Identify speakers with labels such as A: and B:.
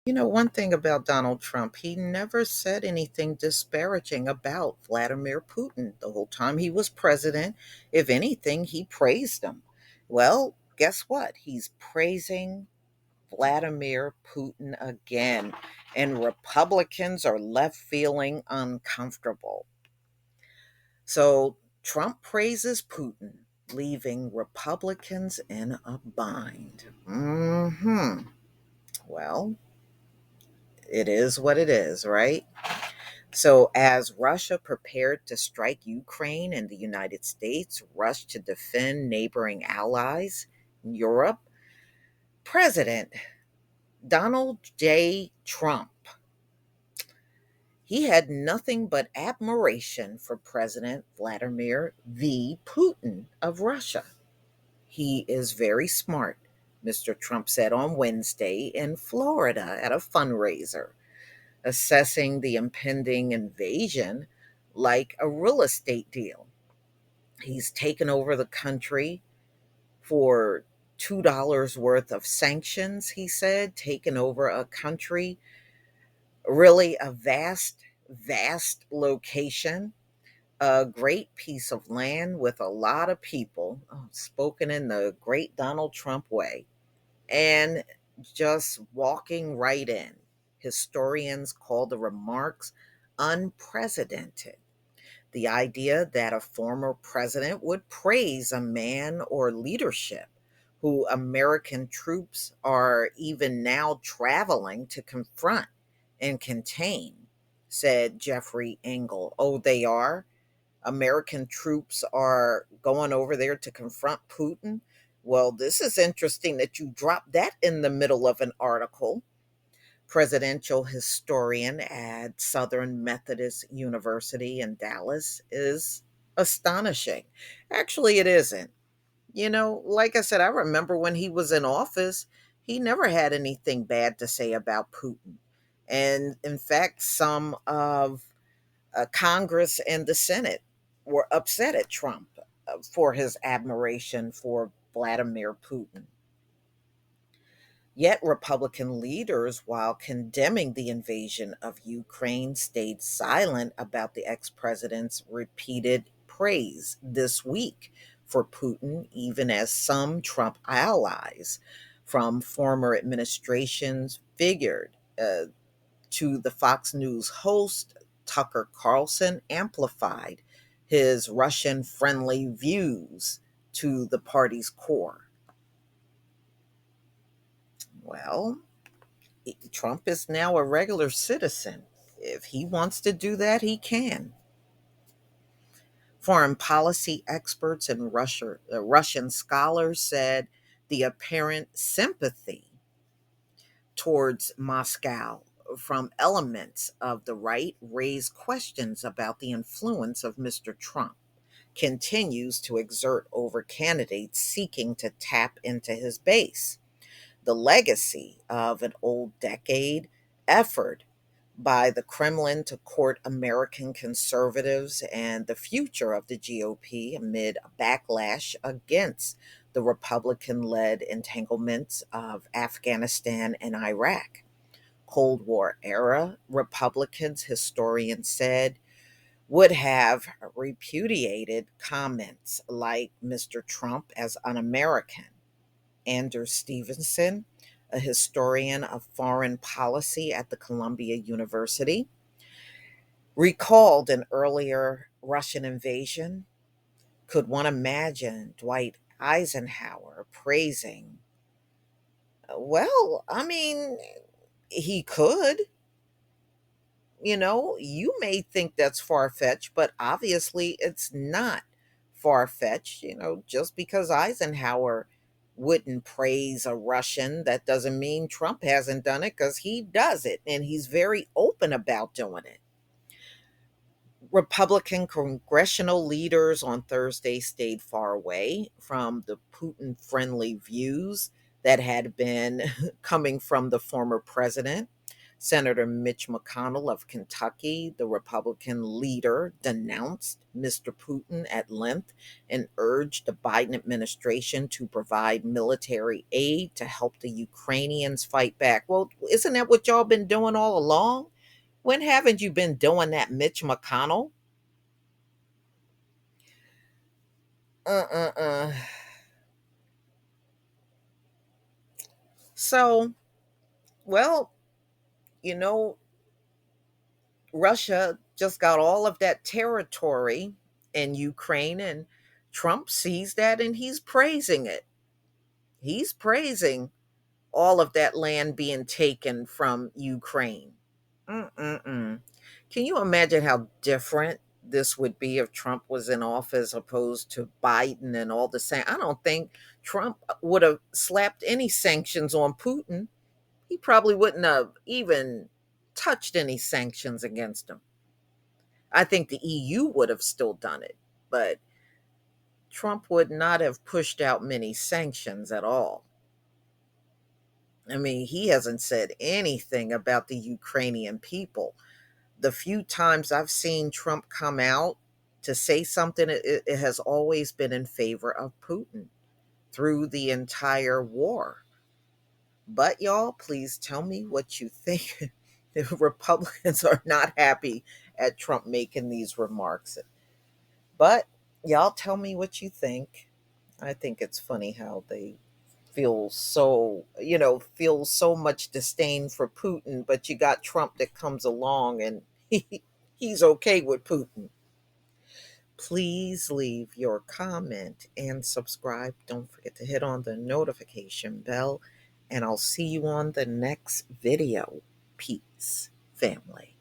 A: One thing about Donald Trump, he never said anything disparaging about Vladimir Putin the whole time he was president. If anything, he praised him. Well, guess what? He's praising Vladimir Putin again, and Republicans are left feeling uncomfortable. So Trump praises Putin, leaving Republicans in a bind. Well, it is what it is, right? So, as Russia prepared to strike Ukraine and the United States rushed to defend neighboring allies in Europe, President Donald J. Trump, he had nothing but admiration for President Vladimir V. Putin of Russia. He is very smart, Mr. Trump said on Wednesday in Florida at a fundraiser, assessing the impending invasion like a real estate deal. He's taken over the country for $2 worth of sanctions, he said, taken over a country, really a vast location, a great piece of land with a lot of people, spoken in the great Donald Trump way, and just walking right in. Historians call the remarks unprecedented. The idea that a former president would praise a man or leadership who American troops are even now traveling to confront and contain, said Jeffrey Engel. Oh, they are? American troops are going over there to confront Putin? Well, this is interesting that you dropped that in the middle of an article. Presidential historian at Southern Methodist University in Dallas is astonishing. Actually, it isn't. Like I said, I remember when he was in office, he never had anything bad to say about Putin. And in fact, some of Congress and the Senate were upset at Trump for his admiration for Vladimir Putin. Yet, Republican leaders, while condemning the invasion of Ukraine, stayed silent about the ex president's repeated praise this week for Putin, even as some Trump allies from former administrations figured to the Fox News host Tucker Carlson amplified his Russian friendly views to the party's core. Well, Trump is now a regular citizen. If he wants to do that, he can. Foreign policy experts and Russian scholars said the apparent sympathy towards Moscow from elements of the right raised questions about the influence of Mr. Trump continues to exert over candidates seeking to tap into his base. The legacy of an old decade effort by the Kremlin to court American conservatives and the future of the GOP amid a backlash against the Republican led entanglements of Afghanistan and Iraq. Cold War era Republicans, historians said, would have repudiated comments like Mr. Trump as un American. Anders Stevenson, a historian of foreign policy at the Columbia University, recalled an earlier Russian invasion. Could one imagine Dwight Eisenhower praising? Well, I mean, he could. You may think that's far fetched, but obviously it's not far fetched. Just because Eisenhower wouldn't praise a Russian, that doesn't mean Trump hasn't done it, because he does it and he's very open about doing it. Republican congressional leaders on Thursday stayed far away from the Putin friendly views that had been coming from the former president. Senator Mitch McConnell of Kentucky, the Republican leader, denounced Mr. Putin at length and urged the Biden administration to provide military aid to help the Ukrainians fight back. Well, isn't that what y'all been doing all along? When haven't you been doing that, Mitch McConnell? Uh. So, well, you know, Russia just got all of that territory in Ukraine, and Trump sees that and he's praising it. He's praising all of that land being taken from Ukraine. Mm-mm-mm. Can you imagine how different this would be if Trump was in office opposed to Biden and all the same? I don't think Trump would have slapped any sanctions on Putin. He probably wouldn't have even touched any sanctions against him. I think the EU would have still done it, but Trump would not have pushed out many sanctions at all. I mean, he hasn't said anything about the Ukrainian people. The few times I've seen Trump come out to say something, it has always been in favor of Putin through the entire war. But y'all, please tell me what you think. The Republicans are not happy at Trump making these remarks. But y'all tell me what you think. I think it's funny how they feel so much disdain for Putin, but you got Trump that comes along and he's okay with Putin. Please leave your comment and subscribe. Don't forget to hit on the notification bell, and I'll see you on the next video. Peace, family.